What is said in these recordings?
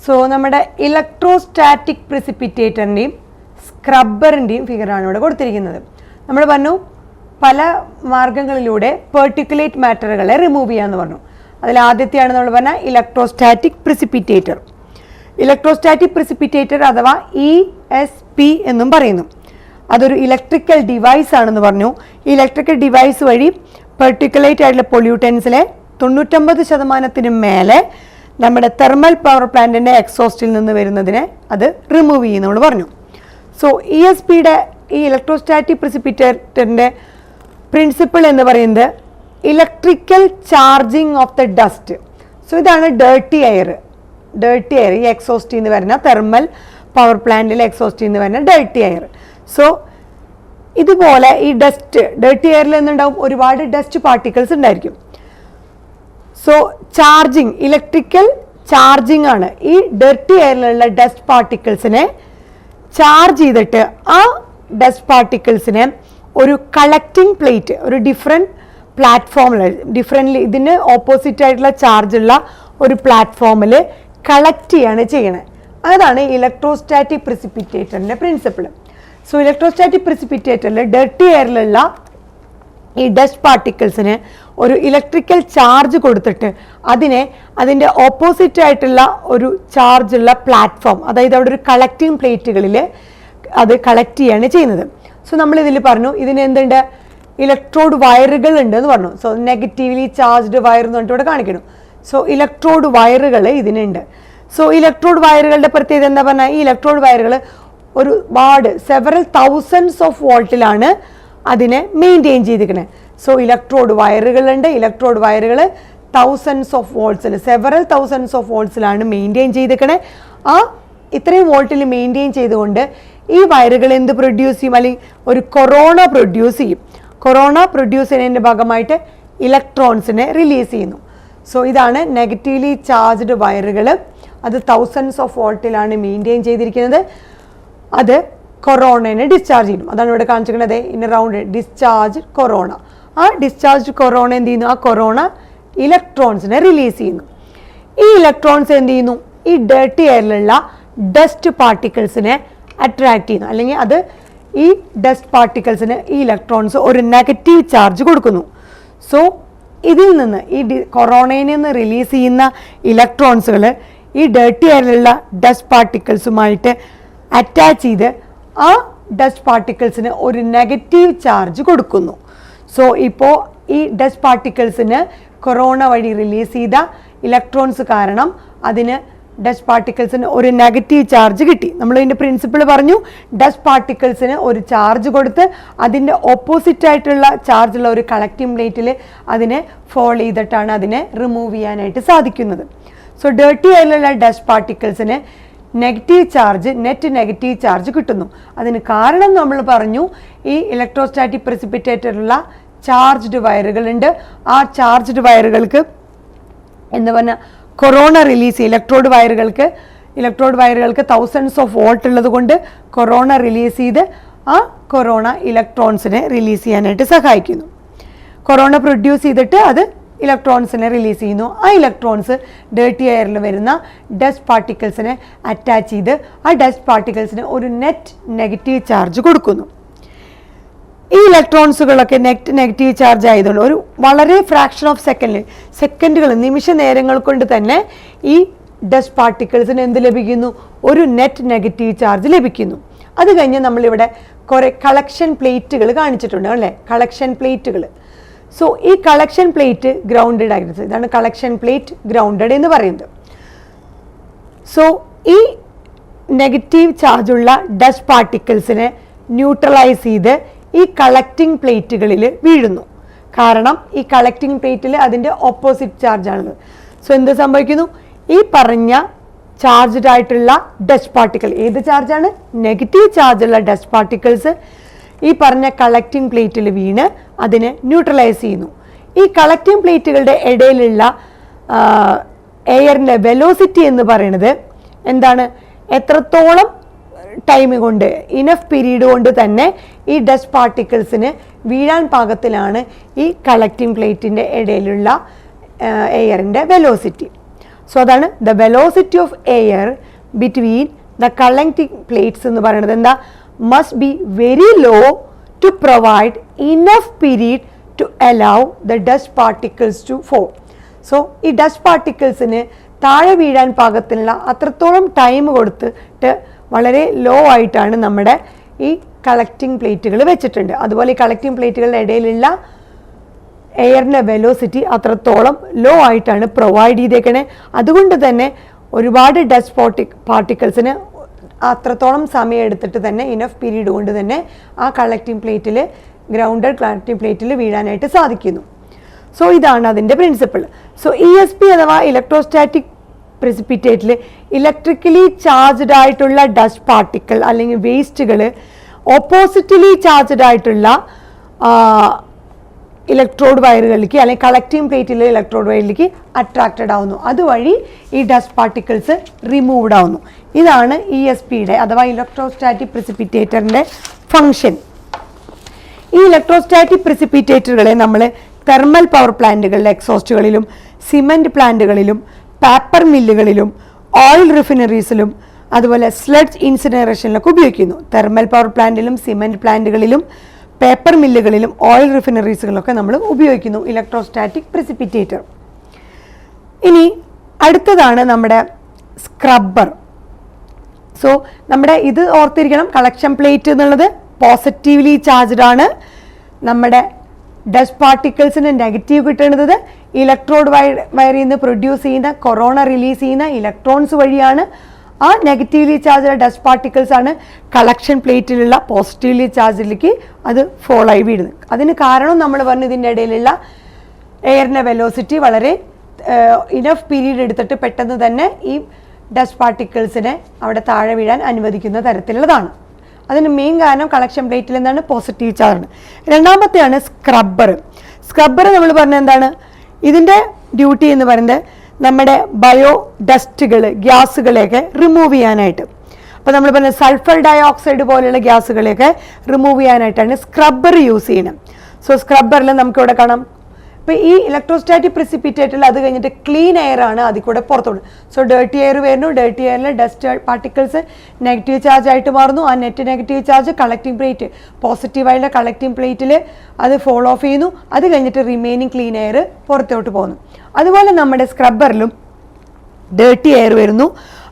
So നമ്മുടെ electrostatic പ്രിസിപ്പിറ്റേറ്ററിൻ്റെയും സ്ക്രബ്ബറിൻ്റെയും ഫിഗറാണ് ഇവിടെ കൊടുത്തിരിക്കുന്നത്. നമ്മൾ പറഞ്ഞു പല മാർഗങ്ങളിലൂടെ പെർട്ടിക്കുലേറ്റ് മാറ്ററുകളെ റിമൂവ് ചെയ്യാമെന്ന് പറഞ്ഞു. അതിൽ ആദ്യത്തെയാണ് നമ്മൾ പറഞ്ഞ ഇലക്ട്രോസ്റ്റാറ്റിക് പ്രിസിപ്പിറ്റേറ്റർ. ഇലക്ട്രോസ്റ്റാറ്റിക് പ്രിസിപ്പിറ്റേറ്റർ അഥവാ ESP എന്നും പറയുന്നു. അതൊരു ഇലക്ട്രിക്കൽ ഡിവൈസ് ആണെന്ന് പറഞ്ഞു. ഈ ഇലക്ട്രിക്കൽ ഡിവൈസ് വഴി പെർട്ടിക്കുലേറ്റ് ആയിട്ടുള്ള പൊല്യൂട്ടൻസിലെ 99% മേലെ നമ്മുടെ തെർമൽ പവർ പ്ലാന്റിൻ്റെ എക്സോസ്റ്റിൽ നിന്ന് വരുന്നതിനെ അത് റിമൂവ് ചെയ്യും നമ്മൾ പറഞ്ഞു. സോ ESPയുടെ ഈ ഇലക്ട്രോസ്റ്റാറ്റിക് പ്രിസിപ്പിറ്റേറ്ററിൻ്റെ പ്രിൻസിപ്പിൾ എന്ന് പറയുന്നത് electrical charging of the dust. So ഇതാണ് ഡേർട്ടി എയർ. ഈ എക്സോസ്റ്റിൽ നിന്ന് വരുന്ന തെർമൽ പവർ പ്ലാന്റിലെ എക്സോസ്റ്റിൽ നിന്ന് വരുന്ന ഡേർട്ടി എയർ. സോ ഇതുപോലെ ഈ ഡേർട്ടി എയറിൽ നിന്നുണ്ടാവും ഒരുപാട് ഡസ്റ്റ് പാർട്ടിക്കിൾസ് ഉണ്ടായിരിക്കും. സോ ചാർജിങ്, ഇലക്ട്രിക്കൽ ചാർജിങ് ആണ്. ഈ ഡേർട്ടി എയറിലുള്ള ഡസ്റ്റ് പാർട്ടിക്കിൾസിനെ ചാർജ് ചെയ്തിട്ട് ആ ഡസ്റ്റ് പാർട്ടിക്കിൾസിനെ ഒരു കളക്റ്റിംഗ് പ്ലേറ്റ്, ഒരു ഡിഫറെൻറ്റ് പ്ലാറ്റ്ഫോമിൽ, ഇതിന് ഓപ്പോസിറ്റ് ആയിട്ടുള്ള ചാർജുള്ള ഒരു പ്ലാറ്റ്ഫോമിൽ കളക്ട് ചെയ്യാണ് ചെയ്യണത്. അതാണ് ഇലക്ട്രോസ്റ്റാറ്റിക് പ്രിസിപ്പിറ്റേറ്ററിൻ്റെ പ്രിൻസിപ്പിൾ. സോ ഇലക്ട്രോസ്റ്റാറ്റിക് പ്രിസിപ്പിറ്റേറ്ററിൽ ഡേർട്ടി എയറിലുള്ള ഈ ഡസ്റ്റ് പാർട്ടിക്കിൾസിന് ഒരു ഇലക്ട്രിക്കൽ ചാർജ് കൊടുത്തിട്ട് അതിൻ്റെ ഓപ്പോസിറ്റ് ആയിട്ടുള്ള ഒരു ചാർജുള്ള പ്ലാറ്റ്ഫോം, അതായത് അവിടെ ഒരു കളക്റ്റിംഗ് പ്ലേറ്റുകളിൽ അത് കളക്ട് ചെയ്യാണ് ചെയ്യുന്നത്. സോ നമ്മളിതിൽ പറഞ്ഞു ഇതിന് എന്തുണ്ട്, ഇലക്ട്രോഡ് വയറുകൾ ഉണ്ട് എന്ന് പറഞ്ഞു. സോ നെഗറ്റീവ്ലി ചാർജ്ഡ് വയർ എന്ന് പറഞ്ഞിട്ട് ഇവിടെ കാണിക്കുന്നു. സോ ഇലക്ട്രോഡ് വയറുകൾ ഇതിനുണ്ട്. സോ ഇലക്ട്രോഡ് വയറുകളുടെ പ്രത്യേകത എന്താ പറഞ്ഞാൽ, ഈ ഇലക്ട്രോഡ് വയറുകൾ ഒരുപാട് സെവറൽ തൗസൻഡ്സ് ഓഫ് വോൾട്ടിലാണ് അതിനെ മെയിൻറ്റെയിൻ ചെയ്തിരിക്കുന്നത്. സോ ഇലക്ട്രോഡ് വയറുകളുണ്ട്. ഇലക്ട്രോഡ് വയറുകൾ തൗസൻഡ്സ് ഓഫ് വോൾട്ട്സിൽ, സെവറൽ തൗസൻഡ്സ് ഓഫ് വോൾട്ട്സിലാണ് മെയിൻറ്റെയിൻ ചെയ്തിരിക്കണേ. ആ ഇത്രയും വോൾട്ടിൽ മെയിൻറ്റെയിൻ ചെയ്തുകൊണ്ട് ഈ വയറുകൾ എന്ത് പ്രൊഡ്യൂസ് ചെയ്യും, അല്ലെങ്കിൽ ഒരു കൊറോണ പ്രൊഡ്യൂസ് ചെയ്യും. കൊറോണ പ്രൊഡ്യൂസ് ചെയ്യുന്നതിൻ്റെ ഭാഗമായിട്ട് ഇലക്ട്രോൺസിനെ റിലീസ് ചെയ്യുന്നു. സോ ഇതാണ് നെഗറ്റീവ്ലി ചാർജ്ഡ് വയറുകൾ. അത് തൗസൻഡ്സ് ഓഫ് വോൾട്ടിലാണ് മെയിൻറ്റെയിൻ ചെയ്തിരിക്കുന്നത്. അത് കൊറോണനെ ഡിസ്ചാർജ് ചെയ്യും. അതാണ് ഇവിടെ കാണിച്ചിരിക്കുന്നത് ഇൻ റൗണ്ട് ഡിസ്ചാർജ് കൊറോണ. ആ ഡിസ്ചാർജ് കൊറോണ എന്ത് ചെയ്യുന്നു, ആ കൊറോണ ഇലക്ട്രോൺസിനെ റിലീസ് ചെയ്യുന്നു. ഈ ഇലക്ട്രോൺസ് എന്ത് ചെയ്യുന്നു, ഈ ഡേർട്ടി എയറിലുള്ള ഡസ്റ്റ് പാർട്ടിക്കിൾസിനെ അട്രാക്ട് ചെയ്യുന്നു. അല്ലെങ്കിൽ അത് ഈ ഡസ്റ്റ് പാർട്ടിക്കിൾസിന് ഈ ഇലക്ട്രോൺസ് ഒരു നെഗറ്റീവ് ചാർജ് കൊടുക്കുന്നു. സോ ഇതിൽ നിന്ന് ഈ കൊറോണയിൽ നിന്ന് റിലീസ് ചെയ്യുന്ന ഇലക്ട്രോൺസുകൾ ഈ ഡേർട്ടി എയറിലുള്ള ഡസ്റ്റ് പാർട്ടിക്കിൾസുമായിട്ട് അറ്റാച്ച് ചെയ്ത് ആ ഡസ്റ്റ് പാർട്ടിക്കിൾസിന് ഒരു നെഗറ്റീവ് ചാർജ് കൊടുക്കുന്നു. സോ ഇപ്പോൾ ഈ ഡസ്റ്റ് പാർട്ടിക്കിൾസിന് കൊറോണ വഴി റിലീസ് ചെയ്ത ഇലക്ട്രോൺസ് കാരണം അതിന് ഡസ്റ്റ് പാർട്ടിക്കിൾസിന് ഒരു നെഗറ്റീവ് ചാർജ് കിട്ടി. നമ്മൾ ഇതിൻ്റെ പ്രിൻസിപ്പിൾ പറഞ്ഞു, ഡസ്റ്റ് പാർട്ടിക്കിൾസിന് ഒരു ചാർജ് കൊടുത്ത് അതിൻ്റെ ഓപ്പോസിറ്റ് ആയിട്ടുള്ള ചാർജുള്ള ഒരു കളക്റ്റിംഗ് പ്ലേറ്റിൽ അതിനെ ഫോൾ ചെയ്തിട്ടാണ് അതിനെ റിമൂവ് ചെയ്യാനായിട്ട് സാധിക്കുന്നത്. സോ ഡേർട്ടി എയറിലുള്ള ഡസ്റ്റ് പാർട്ടിക്കിൾസിന് negative charge, net negative charge കിട്ടുന്നു. അതിന് കാരണം നമ്മൾ പറഞ്ഞു, ഈ ഇലക്ട്രോസ്റ്റാറ്റിക് പ്രിസിപ്പിറ്റേറ്ററിലുള്ള ചാർജ്ഡ് വയറുകളുണ്ട്. ആ ചാർജ്ഡ് വയറുകൾക്ക് എന്ന് പറഞ്ഞാൽ കൊറോണ റിലീസ്, ഇലക്ട്രോഡ് വയറുകൾക്ക് തൗസൻഡ്സ് ഓഫ് വോൾട്ട് ഉള്ളത് കൊണ്ട് കൊറോണ റിലീസ് ചെയ്ത് ആ കൊറോണ ഇലക്ട്രോൺസിനെ റിലീസ് ചെയ്യാനായിട്ട് സഹായിക്കുന്നു. കൊറോണ പ്രൊഡ്യൂസ് ചെയ്തിട്ട് അത് ഇലക്ട്രോൺസിനെ റിലീസ് ചെയ്യുന്നു. ആ ഇലക്ട്രോൺസ് ഡേർട്ടി എയറിൽ വരുന്ന ഡസ്റ്റ് പാർട്ടിക്കിൾസിനെ അറ്റാച്ച് ചെയ്ത് ആ ഡസ്റ്റ് പാർട്ടിക്കിൾസിന് ഒരു നെറ്റ് നെഗറ്റീവ് ചാർജ് കൊടുക്കുന്നു. ഈ ഇലക്ട്രോൺസുകളൊക്കെ നെഗറ്റീവ് ചാർജ് ആയതുകൊണ്ട് ഒരു വളരെ ഫ്രാക്ഷൻ ഓഫ് സെക്കൻഡുകൾ, നിമിഷ നേരങ്ങൾ കൊണ്ട് തന്നെ ഈ ഡസ്റ്റ് പാർട്ടിക്കിൾസിന് എന്ത് ലഭിക്കുന്നു, ഒരു നെറ്റ് നെഗറ്റീവ് ചാർജ് ലഭിക്കുന്നു. അത് കഴിഞ്ഞ് നമ്മളിവിടെ കുറേ കളക്ഷൻ പ്ലേറ്റുകൾ കാണിച്ചിട്ടുണ്ട് അല്ലേ, കളക്ഷൻ പ്ലേറ്റുകൾ. സോ ഈ കളക്ഷൻ പ്ലേറ്റ് ഗ്രൗണ്ടഡ് ആയിരുന്നു. ഇതാണ് കളക്ഷൻ പ്ലേറ്റ് ഗ്രൗണ്ടഡ് എന്ന് പറയുന്നത്. സോ ഈ നെഗറ്റീവ് ചാർജുള്ള ഡസ്റ്റ് പാർട്ടിക്കിൾസിനെ ന്യൂട്രലൈസ് ചെയ്ത് ഈ കളക്റ്റിംഗ് പ്ലേറ്റുകളിൽ വീഴുന്നു. കാരണം ഈ കളക്റ്റിംഗ് പ്ലേറ്റിൽ അതിൻ്റെ ഓപ്പോസിറ്റ് ചാർജാണത്. സോ എന്ത് സംഭവിക്കുന്നു, ഈ പറഞ്ഞ ചാർജ്ഡ് ആയിട്ടുള്ള ഡസ്റ്റ് പാർട്ടിക്കിൾ, ഏത് ചാർജാണ്, നെഗറ്റീവ് ചാർജുള്ള ഡസ്റ്റ് പാർട്ടിക്കിൾസ് ഈ പറഞ്ഞ കളക്റ്റിംഗ് പ്ലേറ്റിൽ വീണ് അതിനെ ന്യൂട്രലൈസ് ചെയ്യുന്നു. ഈ കളക്റ്റിംഗ് പ്ലേറ്റുകളുടെ ഇടയിലുള്ള എയറിൻ്റെ വെലോസിറ്റി എന്ന് പറയുന്നത് എന്താണ്, എത്രത്തോളം ടൈം കൊണ്ട്, ഇനഫ് പീരീഡ് കൊണ്ട് തന്നെ ഈ ഡസ്റ്റ് പാർട്ടിക്കിൾസിന് വീഴാൻ പാകത്തിലാണ് ഈ കളക്റ്റിംഗ് പ്ലേറ്റിൻ്റെ ഇടയിലുള്ള എയറിൻ്റെ വെലോസിറ്റി. സോ അതാണ് the velocity of air between the collecting plates എന്ന് പറയുന്നത് എന്താ, must be very low to provide enough period to allow the dust particles to fall. So ഈ ഡസ്റ്റ് പാർട്ടിക്കിൾസിന് താഴെ വീഴാൻ പാകത്തിനുള്ള അത്രത്തോളം ടൈം കൊടുത്തിട്ട് വളരെ ലോ ആയിട്ടാണ് നമ്മുടെ ഈ കളക്ടിംഗ് പ്ലേറ്റുകൾ വെച്ചിട്ടുണ്ട്. അതുപോലെ ഈ കളക്ടിംഗ് പ്ലേറ്റുകളുടെ ഇടയിലുള്ള എയറിൻ്റെ വെലോസിറ്റി അത്രത്തോളം ലോ ആയിട്ടാണ് പ്രൊവൈഡ് ചെയ്തേക്കണേ. അതുകൊണ്ട് തന്നെ ഒരുപാട് ഡസ്റ്റ് പാർട്ടിക്കിൾസിന് അത്രത്തോളം സമയം എടുത്തിട്ട് തന്നെ ഇനഫ് പീരീഡ് കൊണ്ട് തന്നെ ആ കളക്ടിംഗ് പ്ലേറ്റിൽ ഗ്രൗണ്ടഡ് കളക്ടിംഗ് പ്ലേറ്റിൽ വീഴാനായിട്ട് സാധിക്കുന്നു. സോ ഇതാണ് അതിൻ്റെ പ്രിൻസിപ്പിൾ. സോ ESP അഥവാ ഇലക്ട്രോസ്റ്റാറ്റിക് പ്രിസിപ്പിറ്റേറ്റിൽ ഇലക്ട്രിക്കലി ചാർജ്ഡ് ആയിട്ടുള്ള ഡസ്റ്റ് പാർട്ടിക്കിൾ അല്ലെങ്കിൽ വേസ്റ്റുകൾ ഓപ്പോസിറ്റലി ചാർജ്ഡ് ആയിട്ടുള്ള ഇലക്ട്രോഡ് വയറുകളിലേക്ക് അല്ലെങ്കിൽ കളക്ടിംഗ് പ്ലേറ്റിലെ ഇലക്ട്രോഡ് വയറിലേക്ക് അട്രാക്റ്റഡ് ആവുന്നു. അതുവഴി ഈ ഡസ്റ്റ് പാർട്ടിക്കിൾസ് റിമൂവ്ഡ് ആവുന്നു. ഇതാണ് ESPയുടെ അഥവാ ഇലക്ട്രോസ്റ്റാറ്റിക് പ്രിസിപ്പിറ്റേറ്ററിൻ്റെ ഫങ്ഷൻ. ഈ ഇലക്ട്രോസ്റ്റാറ്റിക് പ്രിസിപ്പിറ്റേറ്ററുകളെ നമ്മൾ തെർമൽ പവർ പ്ലാന്റുകളിലെ എക്സോസ്റ്റുകളിലും സിമെൻറ്റ് പ്ലാന്റുകളിലും പേപ്പർ മില്ലുകളിലും ഓയിൽ റിഫൈനറീസിലും അതുപോലെ സ്ലഡ്ജ് ഇൻസിനറേഷനിലൊക്കെ ഉപയോഗിക്കുന്നു. തെർമൽ പവർ പ്ലാന്റിലും സിമെൻറ്റ് പ്ലാന്റുകളിലും പേപ്പർ മില്ലുകളിലും ഓയിൽ റിഫൈനറീസുകളിലൊക്കെ നമ്മൾ ഉപയോഗിക്കുന്നു ഇലക്ട്രോസ്റ്റാറ്റിക് പ്രിസിപ്പിറ്റേറ്റർ. ഇനി അടുത്തതാണ് നമ്മുടെ സ്ക്രബ്ബർ. സോ നമ്മുടെ ഇത് ഓർത്തിരിക്കണം, കളക്ഷൻ പ്ലേറ്റ് എന്നുള്ളത് പോസിറ്റീവ്ലി ചാർജ്ഡ് ആണ്. നമ്മുടെ ഡസ്റ്റ് പാർട്ടിക്കിൾസിന് നെഗറ്റീവ് കിട്ടുന്നത് ഇലക്ട്രോഡ് വയറിൽ നിന്ന് പ്രൊഡ്യൂസ് ചെയ്യുന്ന കൊറോണ റിലീസ് ചെയ്യുന്ന ഇലക്ട്രോൺസ് വഴിയാണ്. ആ നെഗറ്റീവ്ലി ചാർജ് ഡസ്റ്റ് പാർട്ടിക്കിൾസ് ആണ് കളക്ഷൻ പ്ലേറ്റിലുള്ള പോസിറ്റീവ്ലി ചാർജിലേക്ക് അത് ഫോളോ ആയി വീഴുന്നത്. അതിന് കാരണം നമ്മൾ പറഞ്ഞു ഇതിൻ്റെ ഇടയിലുള്ള എയറിൻ്റെ വെലോസിറ്റി വളരെ ഇനഫ് പീരീഡ് എടുത്തിട്ട് പെട്ടെന്ന് തന്നെ ഈ ഡസ്റ്റ് പാർട്ടിക്കിൾസിനെ അവിടെ താഴെ വീഴാൻ അനുവദിക്കുന്ന തരത്തിലുള്ളതാണ്. അതിന് മെയിൻ കാരണം കളക്ഷൻ പ്ലേറ്റിൽ എന്താണ്, പോസിറ്റീവ് ചാർജ്. രണ്ടാമത്തെയാണ് സ്ക്രബ്ബർ. സ്ക്രബ്ബർ നമ്മൾ പറഞ്ഞ എന്താണ്, ഇതിൻ്റെ ഡ്യൂട്ടി എന്ന് പറയുന്നത് നമ്മുടെ ബയോ ഡസ്റ്റുകൾ ഗ്യാസുകളെയൊക്കെ റിമൂവ് ചെയ്യാനായിട്ട്. അപ്പോൾ നമ്മൾ പറഞ്ഞ സൾഫർ ഡയോക്സൈഡ് പോലെയുള്ള ഗ്യാസുകളെയൊക്കെ റിമൂവ് ചെയ്യാനായിട്ടാണ് സ്ക്രബ്ബർ യൂസ് ചെയ്യുന്നത്. സോ സ്ക്രബ്ബറിൽ നമുക്കിവിടെ കാണാം, ഇപ്പോൾ ഈ ഇലക്ട്രോസ്റ്റാറ്റിക് പ്രിസിപ്പിറ്റേറ്റിൽ അത് കഴിഞ്ഞിട്ട് ക്ലീൻ എയർ ആണ് അതിൽ കൂടെ പുറത്തോട്ട്. സോ ഡേർട്ടി എയർ വരുന്നു, ഡേർട്ടി എയറിൽ ഡസ്റ്റ് പാർട്ടിക്കിൾസ് നെഗറ്റീവ് ചാർജ് ആയിട്ട് മാറുന്നു. ആ net negative charge collecting plate പോസിറ്റീവായുള്ള കളക്ടിംഗ് പ്ലേറ്റിൽ അത് ഫോളോ ഓഫ് ചെയ്യുന്നു. അത് കഴിഞ്ഞിട്ട് റിമൈനിങ് ക്ലീൻ എയർ പുറത്തോട്ട് പോകുന്നു. അതുപോലെ നമ്മുടെ സ്ക്രബ്ബറിലും ഡേർട്ടി എയർ വരുന്നു,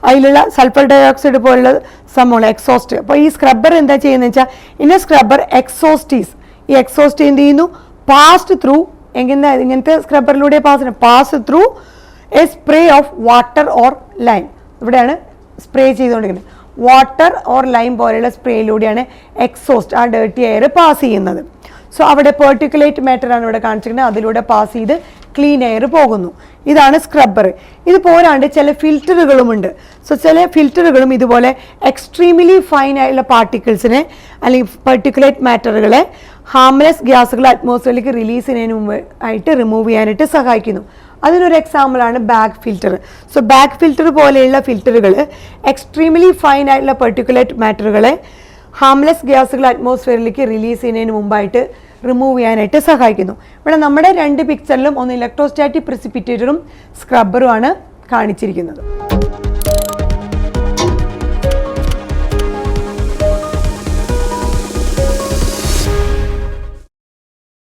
അതിലുള്ള സൾഫർ ഡയോക്സൈഡ് പോലുള്ള സംഭവങ്ങൾ എക്സോസ്റ്റ്. അപ്പോൾ ഈ സ്ക്രബ്ബർ എന്താ ചെയ്യുന്നത് വെച്ചാൽ ഇന്ന സ്ക്രബ്ബർ എക്സോസ്റ്റീസ്, ഈ എക്സോസ്റ്റ് എന്ത് ചെയ്യുന്നു, പാസ്ഡ് ത്രൂ ഇങ്ങനത്തെ സ്ക്രബ്ബറിലൂടെ pass through a spray of water or lime. ഇവിടെയാണ് സ്പ്രേ ചെയ്തുകൊണ്ടിരിക്കുന്നത്. വാട്ടർ ഓർ ലൈം പോലെയുള്ള സ്പ്രേയിലൂടെയാണ് എക്സോസ്റ്റ് ആ ഡേർട്ടി എയർ പാസ് ചെയ്യുന്നത്. സോ അവിടെ പെർട്ടിക്കുലേറ്റ് മാറ്ററാണ് ഇവിടെ കാണിച്ചിരിക്കുന്നത്, അതിലൂടെ പാസ് ചെയ്ത് ക്ലീൻ എയർ പോകുന്നു. ഇതാണ് സ്ക്രബ്ബർ. ഇത് പോരാണ്ട് ചില ഫിൽറ്ററുകളുമുണ്ട്. സോ ചില ഫിൽറ്ററുകളും ഇതുപോലെ എക്സ്ട്രീംലി ഫൈൻ ആയിട്ടുള്ള പാർട്ടിക്കിൾസിനെ അല്ലെങ്കിൽ പെർട്ടിക്കുലേറ്റ് മാറ്ററുകളെ ഹാംലെസ് ഗ്യാസുകൾ അറ്റ്മോസ്ഫിയറിലേക്ക് റിലീസ് ചെയ്യുന്നതിന് മുമ്പ് ആയിട്ട് റിമൂവ് ചെയ്യാനായിട്ട് സഹായിക്കുന്നു. അതിനൊരു എക്സാമ്പിളാണ് bag filter. So bag filter പോലെയുള്ള ഫിൽറ്ററുകൾ എക്സ്ട്രീംലി ഫൈൻ ആയിട്ടുള്ള പെർട്ടിക്കുലേറ്റ് മാറ്ററുകളെ ഹാംലെസ് ഗ്യാസുകൾ അറ്റ്മോസ്ഫിയറിലേക്ക് റിലീസ് ചെയ്യുന്നതിന് മുമ്പായിട്ട് റിമൂവ് ചെയ്യാനായിട്ട് സഹായിക്കുന്നു. ഇവിടെ നമ്മുടെ രണ്ട് പിക്ചറിലും ഒന്ന് ഇലക്ട്രോസ്റ്റാറ്റിക് പ്രിസിപ്പിറ്റേറ്ററും സ്ക്രബ്ബറുമാണ് കാണിച്ചിരിക്കുന്നത്.